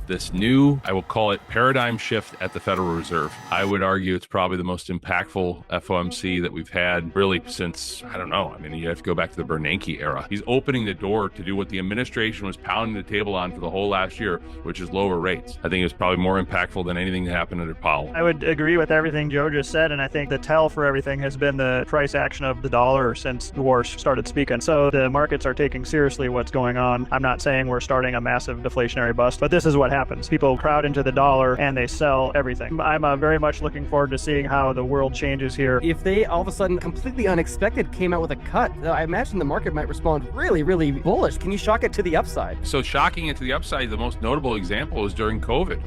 this new, I will call it paradigm shift at the Federal Reserve. I would argue it's probably the most impactful FOMC that we've had really since, I don't know. I mean, you have to go back to the Bernanke era. He's opening the door to do what the administration was pounding the table on for the whole last year, which is lower rates. I think it was probably more impactful than anything that happened under Powell. I would agree with everything Joe just said, and I think the tell for everything has been the price action of the dollar since Warsh started speaking. So the markets are taking seriously what's going on. I'm not saying we're starting a massive deflationary bust, but this is what happens. People crowd into the dollar and they sell everything. I'm very much looking forward to seeing how the world changes here. If they all of a sudden completely unexpected came out with a cut, I imagine the market might respond really, really bullish. Can you shock it to the upside? So shocking it to the upside, the most notable example is during COVID.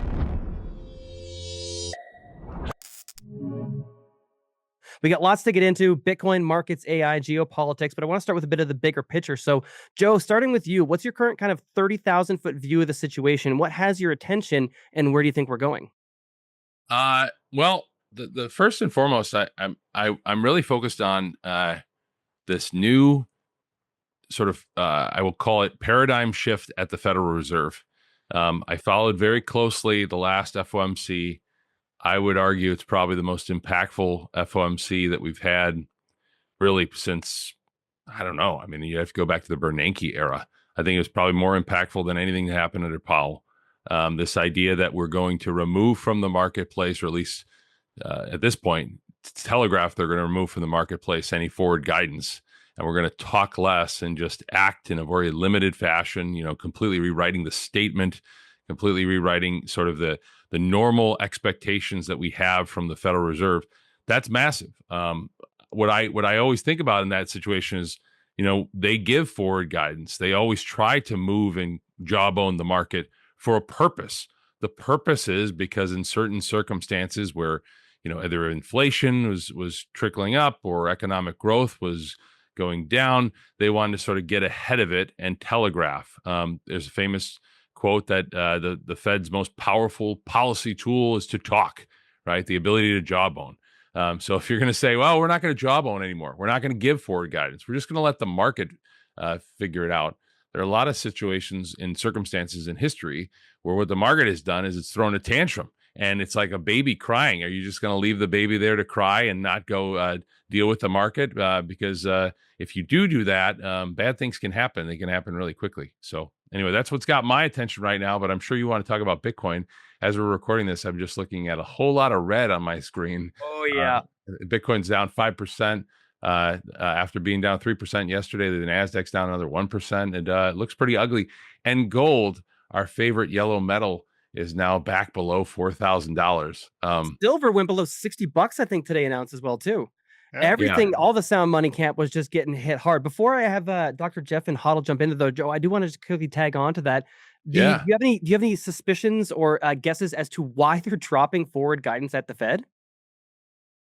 We got lots to get into: Bitcoin, markets, AI, geopolitics, but I want to start with a bit of the bigger picture. So, Joe, starting with you, what's your current kind of 30,000-foot view of the situation? What has your attention, and where do you think we're going? Well, the first and foremost, I'm really focused on this new sort of I will call it paradigm shift at the Federal Reserve. I followed very closely the last FOMC. I would argue it's probably the most impactful FOMC that we've had really since, I don't know. I mean, you have to go back to the Bernanke era. I think it was probably more impactful than anything that happened under Powell. This idea that we're going to remove from the marketplace, or at least at this point, telegraph they're going to remove from the marketplace any forward guidance. And we're going to talk less and just act in a very limited fashion, completely rewriting the statement, completely rewriting sort of the normal expectations that we have from the Federal Reserve. That's massive. What I always think about in that situation is, they give forward guidance. They always try to move and jawbone the market for a purpose. The purpose is because in certain circumstances where, either inflation was trickling up or economic growth was going down, they wanted to sort of get ahead of it and telegraph. There's a famous quote that the Fed's most powerful policy tool is to talk, right? The ability to jawbone. So if you're going to say, well, we're not going to jawbone anymore, we're not going to give forward guidance, we're just going to let the market figure it out. There are a lot of situations and circumstances in history where what the market has done is it's thrown a tantrum, and it's like a baby crying. Are you just going to leave the baby there to cry and not go deal with the market? Because if you do that, bad things can happen. They can happen really quickly. So anyway, that's what's got my attention right now, but I'm sure you want to talk about Bitcoin. As we're recording this, I'm just looking at a whole lot of red on my screen. Oh, yeah. Bitcoin's down 5%. After being down 3% yesterday, the Nasdaq's down another 1%, and it looks pretty ugly. And gold, our favorite yellow metal, is now back below $4,000. Silver went below $60, I think, today announced as well, too. Everything, all the sound money camp was just getting hit hard. Before I have Dr. Jeff and HODL jump into, though, Joe, I do want to just quickly tag on to that. Do you have any suspicions or guesses as to why they're dropping forward guidance at the Fed?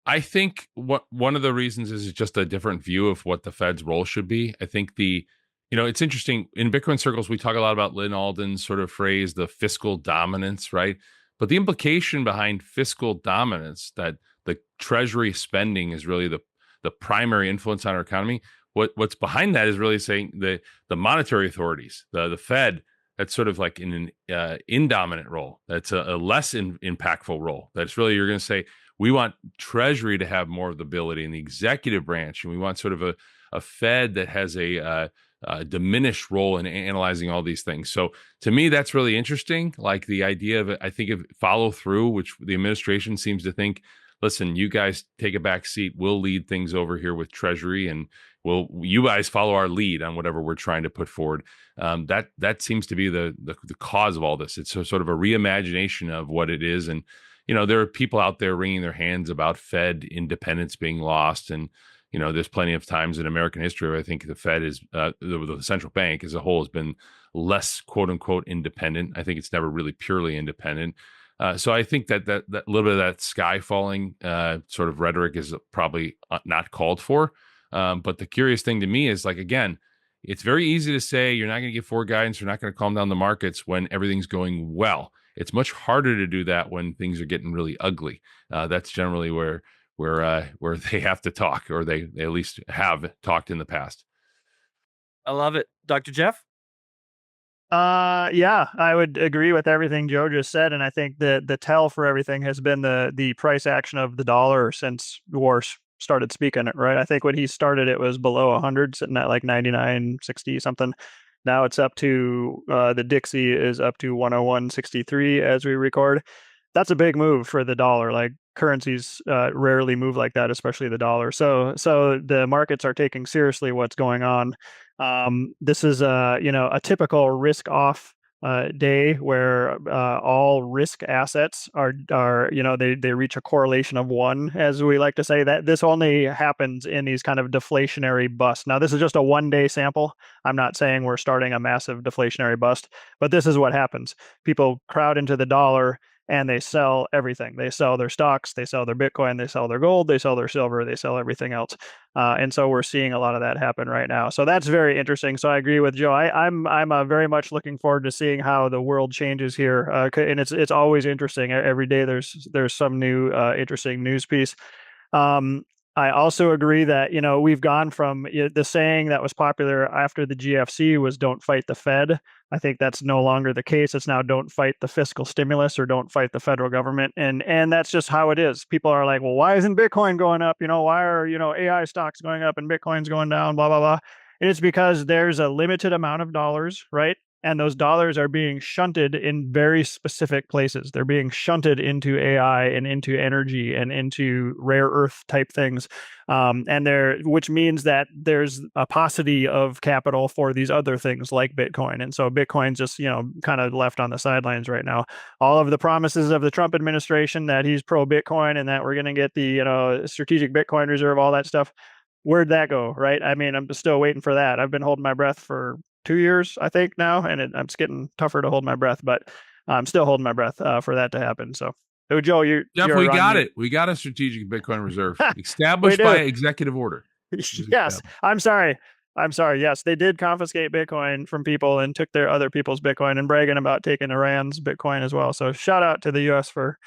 I think one of the reasons is just a different view of what the Fed's role should be. I think it's interesting. In Bitcoin circles, we talk a lot about Lynn Alden's sort of phrase, the fiscal dominance, right? But the implication behind fiscal dominance, that the Treasury spending is really the primary influence on our economy. What's behind that is really saying the monetary authorities, the Fed, that's sort of like in an indominant role. That's a less impactful role. That's really, you're going to say, we want Treasury to have more of the ability in the executive branch, and we want sort of a Fed that has a diminished role in analyzing all these things. So to me, that's really interesting. Like the idea of, I think, of follow through, which the administration seems to think, listen, you guys take a back seat. We'll lead things over here with Treasury, and you guys follow our lead on whatever we're trying to put forward. That seems to be the cause of all this. It's sort of a reimagination of what it is. And, there are people out there wringing their hands about Fed independence being lost. And, there's plenty of times in American history where I think the Fed is, the central bank as a whole, has been less, quote unquote, independent. I think it's never really purely independent. So I think that little bit of that sky falling sort of rhetoric is probably not called for. But the curious thing to me is, like, again, it's very easy to say you're not going to give forward guidance, you're not going to calm down the markets when everything's going well. It's much harder to do that when things are getting really ugly. That's generally where they have to talk, or they at least have talked in the past. I love it. Dr. Jeff? Yeah, I would agree with everything Joe just said, and I think the tell for everything has been the price action of the dollar since Warsh started speaking it, right? I think when he started, it was below 100, sitting at like 99.60 something. Now it's up to the Dixie is up to 101.63 as we record. That's a big move for the dollar. Like currencies rarely move like that, especially the dollar. So the markets are taking seriously what's going on. This is a typical risk off day where all risk assets are they reach a correlation of one, as we like to say. That this only happens in these kind of deflationary busts. Now this is just a 1 day sample. I'm not saying we're starting a massive deflationary bust, but this is what happens. People crowd into the dollar and they sell everything. They sell their stocks, they sell their Bitcoin, they sell their gold, they sell their silver, they sell everything else. And so we're seeing a lot of that happen right now. So that's very interesting. So I agree with Joe. I'm very much looking forward to seeing how the world changes here. And it's always interesting. Every day there's some new interesting news piece. Um, I also agree that, we've gone from the saying that was popular after the GFC was "Don't fight the Fed." I think that's no longer the case. It's now "Don't fight the fiscal stimulus" or "Don't fight the federal government." And that's just how it is. People are like, well, why isn't Bitcoin going up? Why are, AI stocks going up and Bitcoin's going down, blah, blah, blah. And it's because there's a limited amount of dollars, right? And those dollars are being shunted in very specific places. They're being shunted into AI and into energy and into rare earth type things, which means that there's a paucity of capital for these other things like Bitcoin. And so Bitcoin's just kind of left on the sidelines right now. All of the promises of the Trump administration that he's pro Bitcoin and that we're going to get the strategic Bitcoin reserve, all that stuff. Where'd that go, right? I mean, I'm still waiting for that. I've been holding my breath for 2 years, I think now, and it's getting tougher to hold my breath, but I'm still holding my breath for that to happen. So, Joe, Jeff, we got it. We got a strategic Bitcoin reserve established by executive order. Yes, I'm sorry. Yes, they did confiscate Bitcoin from people and took their other people's Bitcoin and bragging about taking Iran's Bitcoin as well. So, shout out to the U.S. for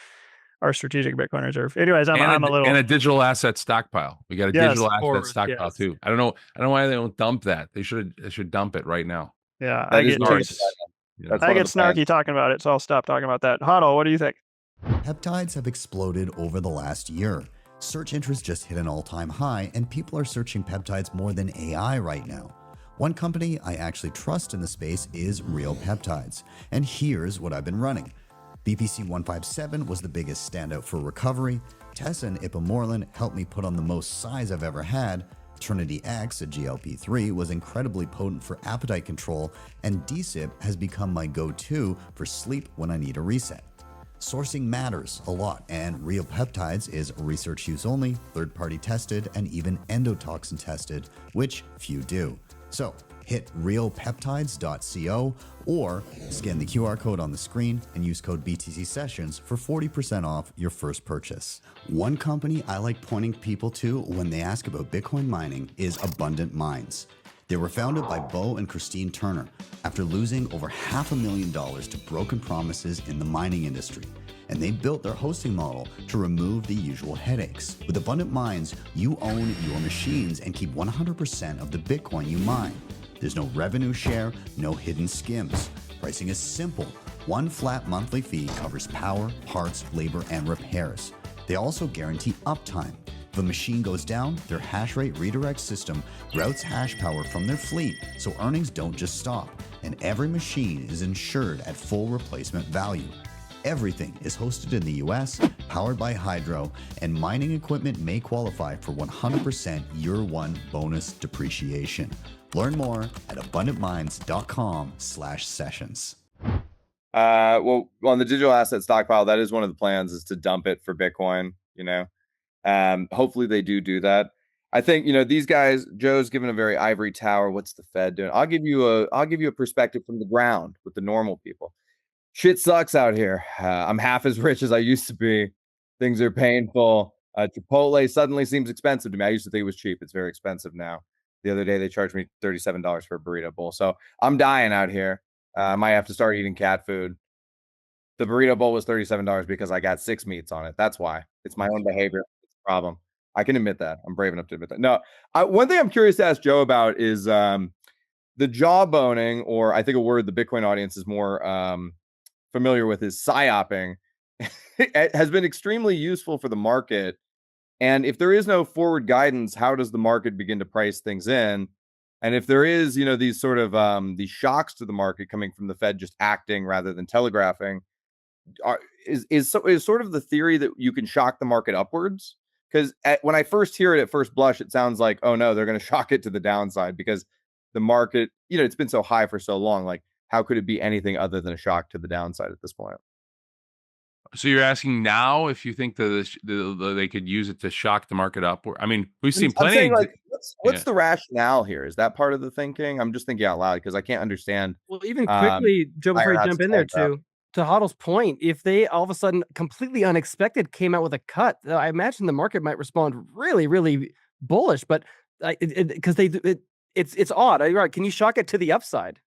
our strategic Bitcoin reserve. Anyways, I'm a little and a digital asset stockpile. We got a digital asset stockpile too. I don't know why they don't dump that. They should dump it right now. Yeah, I get snarky talking about it, so I'll stop talking about that. HODL, what do you think? Peptides have exploded over the last year. Search interest just hit an all-time high, and people are searching peptides more than AI right now. One company I actually trust in the space is Real Peptides, and here's what I've been running. BPC 157 was the biggest standout for recovery. Tessa and Ipamorelin helped me put on the most size I've ever had. Trinity X, a GLP-3, was incredibly potent for appetite control, and DSIP has become my go-to for sleep when I need a reset. Sourcing matters a lot, and Real Peptides is research use only, third-party tested, and even endotoxin tested, which few do. So, hit realpeptides.co or scan the QR code on the screen and use code BTC Sessions for 40% off your first purchase. One company I like pointing people to when they ask about Bitcoin mining is Abundant Mines. They were founded by Bo and Christine Turner after losing over $500,000 to broken promises in the mining industry. And they built their hosting model to remove the usual headaches. With Abundant Mines, you own your machines and keep 100% of the Bitcoin you mine. There's no revenue share, no hidden skims. Pricing is simple. One flat monthly fee covers power, parts, labor, and repairs. They also guarantee uptime. If a machine goes down, their hash rate redirect system routes hash power from their fleet so earnings don't just stop, and every machine is insured at full replacement value. Everything is hosted in the US, powered by Hydro, and mining equipment may qualify for 100% year one bonus depreciation. Learn more at abundantmines.com/sessions. Well, on the digital asset stockpile, that is one of the plans, is to dump it for Bitcoin, hopefully they do that. I think, these guys, Joe's given a very ivory tower. What's the Fed doing? I'll give you a perspective from the ground with the normal people. Shit sucks out here. I'm half as rich as I used to be. Things are painful. Chipotle suddenly seems expensive to me. I used to think it was cheap. It's very expensive now. The other day, they charged me $37 for a burrito bowl. So I'm dying out here. I might have to start eating cat food. The burrito bowl was $37 because I got 6 meats on it. That's why. It's my own behavior. It's a problem. I can admit that. I'm brave enough to admit that. No, one thing I'm curious to ask Joe about is the jawboning, or I think a word the Bitcoin audience is more familiar with, is psyoping. It has been extremely useful for the market. And if there is no forward guidance, how does the market begin to price things in? And if there is, these sort of these shocks to the market coming from the Fed just acting rather than telegraphing, is sort of the theory that you can shock the market upwards? Because when I first hear it at first blush, it sounds like, oh no, they're going to shock it to the downside because the market, it's been so high for so long. Like, how could it be anything other than a shock to the downside at this point? So you're asking now if you think that they could use it to shock the market up? I mean, we've seen I'm plenty. saying, like, what's the rationale here? Is that part of the thinking? I'm just thinking out loud because I can't understand. Well, even quickly, Joe, before you jump in there too, to HODL's point, if they all of a sudden completely unexpected came out with a cut, I imagine the market might respond really, really bullish. But because it's odd. Right? Can you shock it to the upside?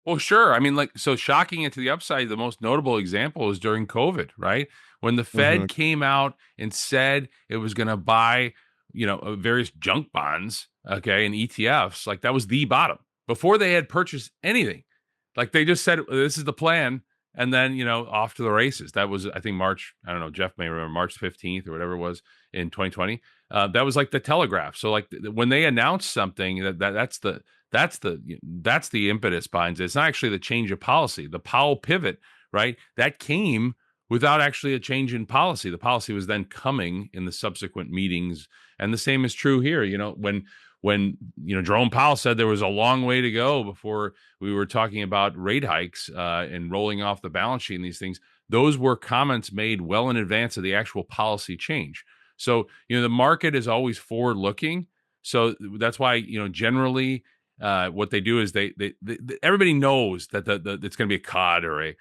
Well, sure. I mean, so shocking it to the upside, the most notable example is during COVID, right? When the Fed came out and said it was going to buy, various junk bonds, okay, and ETFs, like that was the bottom before they had purchased anything. Like they just said, this is the plan. And then, off to the races. That was, I think, March, I don't know, Jeff may remember, March 15th or whatever it was in 2020. That was like the telegraph. So like when they announced something, that's the impetus behind it. It's not actually the change of policy. The Powell pivot, right? That came without actually a change in policy. The policy was then coming in the subsequent meetings. And the same is true here. When Jerome Powell said there was a long way to go before we were talking about rate hikes and rolling off the balance sheet and these things, those were comments made well in advance of the actual policy change. So, the market is always forward looking. So that's why, generally what they do is they everybody knows that it's going to be a cut or a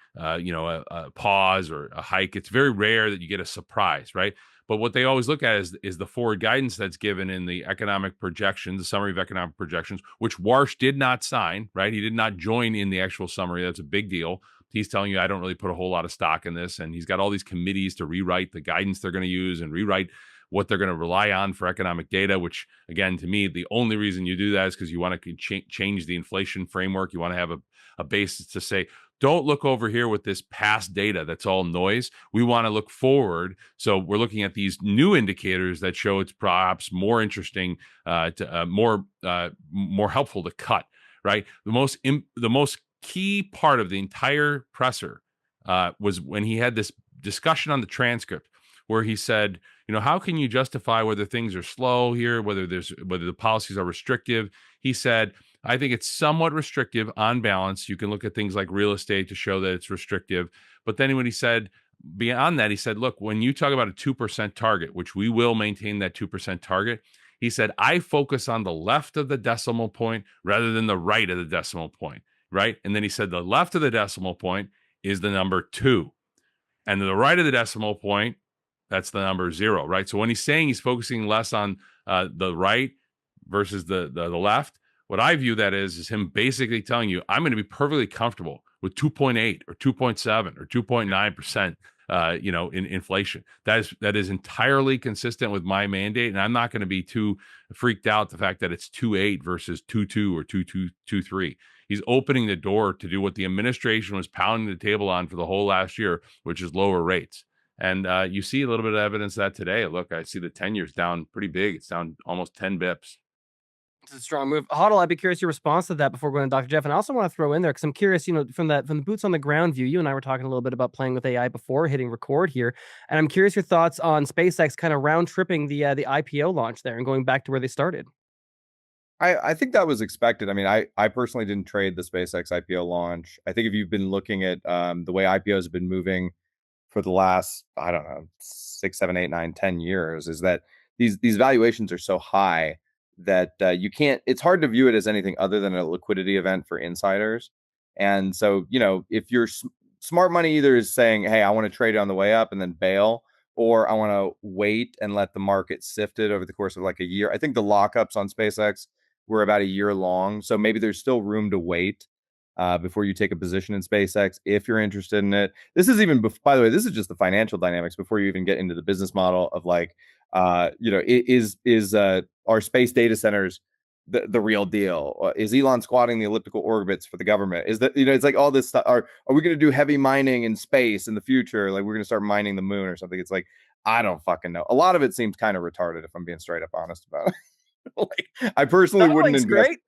pause or a hike. It's very rare that you get a surprise, right? But what they always look at is the forward guidance that's given in the economic projections, the summary of economic projections, which Warsh did not sign, right? He did not join in the actual summary. That's a big deal. He's telling you, I don't really put a whole lot of stock in this. And he's got all these committees to rewrite the guidance they're going to use and rewrite what they're going to rely on for economic data, which, again, to me, the only reason you do that is because you want to change the inflation framework. You want to have a basis to say, don't look over here with this past data. That's all noise. We want to look forward. So we're looking at these new indicators that show it's perhaps more interesting, more helpful to cut, right? The most key part of the entire presser was when he had this discussion on the transcript where he said, how can you justify whether things are slow here, whether the policies are restrictive? He said, I think it's somewhat restrictive on balance. You can look at things like real estate to show that it's restrictive. But then when he said, beyond that, he said, look, when you talk about a 2% target, which we will maintain that 2% target, he said, I focus on the left of the decimal point rather than the right of the decimal point, right? And then he said, the left of the decimal point is the number 2. And the right of the decimal point, that's the number 0, right? So when he's saying he's focusing less on the right versus the left, what I view that is him basically telling you, I'm going to be perfectly comfortable with 2.8 or 2.7 or 2.9%, in inflation. That is entirely consistent with my mandate, and I'm not going to be too freaked out the fact that it's 2.8 versus 2.2 or 2.223. He's opening the door to do what the administration was pounding the table on for the whole last year, which is lower rates. And you see a little bit of evidence of that today. Look, I see the 10-year's down pretty big. It's down almost 10 bips. It's a strong move. HODL, I'd be curious your response to that before going to Dr. Jeff. And I also want to throw in there, because I'm curious, from the boots on the ground view, you and I were talking a little bit about playing with AI before hitting record here. And I'm curious your thoughts on SpaceX kind of round tripping the IPO launch there and going back to where they started. I think that was expected. I mean, I personally didn't trade the SpaceX IPO launch. I think if you've been looking at the way IPOs have been moving for the last, I don't know, 6, 7, 8, 9, 10 years, is that these valuations are so high that you can't, it's hard to view it as anything other than a liquidity event for insiders. And so, if you're smart money, either is saying, hey, I want to trade it on the way up and then bail, or I want to wait and let the market sift it over the course of like a year. I think the lockups on SpaceX were about a year long. So maybe there's still room to wait before you take a position in SpaceX if you're interested in it. This is even, by the way, this is just the financial dynamics before you even get into the business model of like, are space data centers the real deal? Is Elon squatting the elliptical orbits for the government? Is that, it's like all this stuff. Are we going to do heavy mining in space in the future? Like we're going to start mining the moon or something? It's like, I don't fucking know. A lot of it seems kind of retarded, if I'm being straight up honest about it. Like, I personally wouldn't invest. Great.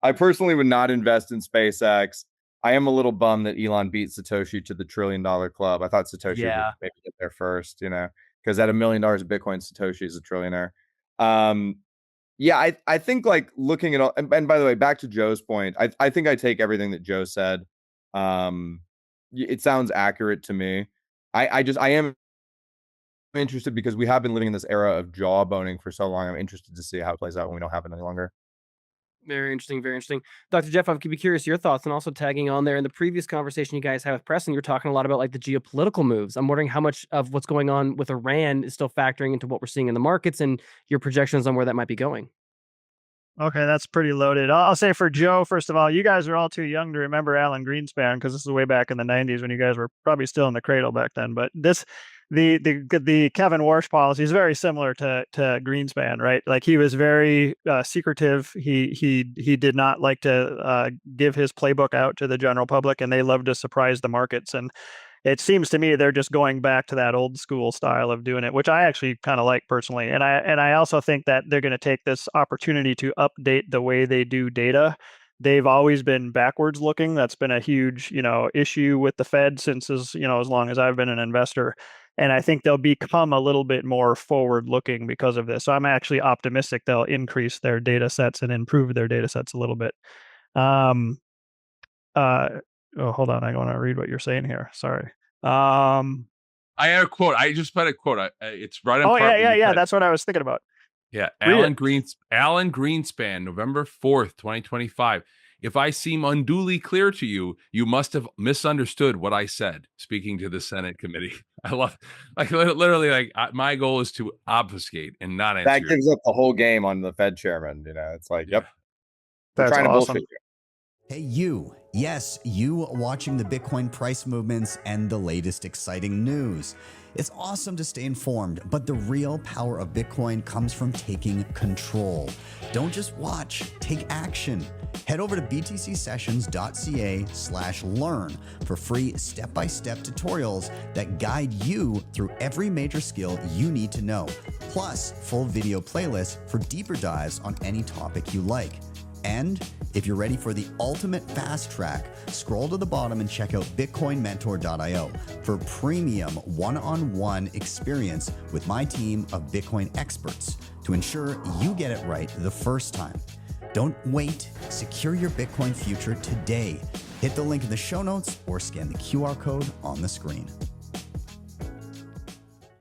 I personally would not invest in SpaceX. I am a little bummed that Elon beat Satoshi to the $1 trillion club. I thought Satoshi would maybe get there first, because at $1 million of Bitcoin, Satoshi is a trillionaire. I think like looking at all, and by the way, back to Joe's point, I think I take everything that Joe said. It sounds accurate to me. I am interested because we have been living in this era of jawboning for so long. I'm interested to see how it plays out when we don't have it any longer. Very interesting, very interesting. Dr. Jeff, I'd be curious your thoughts, and also tagging on there in the previous conversation you guys had with Preston, you're talking a lot about like the geopolitical moves. I'm wondering how much of what's going on with Iran is still factoring into what we're seeing in the markets and your projections on where that might be going. Okay, that's pretty loaded. I'll say for Joe, first of all, you guys are all too young to remember Alan Greenspan, because this is way back in the 90s when you guys were probably still in the cradle back then. But the Kevin Warsh policy is very similar to Greenspan, right? Like he was very secretive. He did not like to give his playbook out to the general public, and they loved to surprise the markets. And it seems to me they're just going back to that old school style of doing it, which I actually kind of like personally. And I also think that they're going to take this opportunity to update the way they do data. They've always been backwards looking. That's been a huge, issue with the Fed since as long as I've been an investor. And I think they'll become a little bit more forward looking because of this. So I'm actually optimistic they'll increase their data sets and improve their data sets a little bit. Hold on. I want to read what you're saying here. Sorry. I have a quote. I just read a quote. It's right on. Oh, yeah. That's what I was thinking about. Yeah. Alan Greenspan, November 4th, 2025. If I seem unduly clear to you, you must have misunderstood what I said, speaking to the Senate committee. I love, like, literally, like, my goal is to obfuscate and not answer. That gives up the whole game on the Fed chairman. It's like, yep. That's trying awesome. to bullshit you. Hey, you. Yes, you watching the Bitcoin price movements and the latest exciting news. It's awesome to stay informed, but the real power of Bitcoin comes from taking control. Don't just watch, take action. Head over to btcsessions.ca/learn for free step-by-step tutorials that guide you through every major skill you need to know, plus full video playlists for deeper dives on any topic you like. And if you're ready for the ultimate fast track, scroll to the bottom and check out bitcoinmentor.io for premium one-on-one experience with my team of Bitcoin experts to ensure you get it right the first time. Don't wait. Secure your Bitcoin future today. Hit the link in the show notes or scan the QR code on the screen.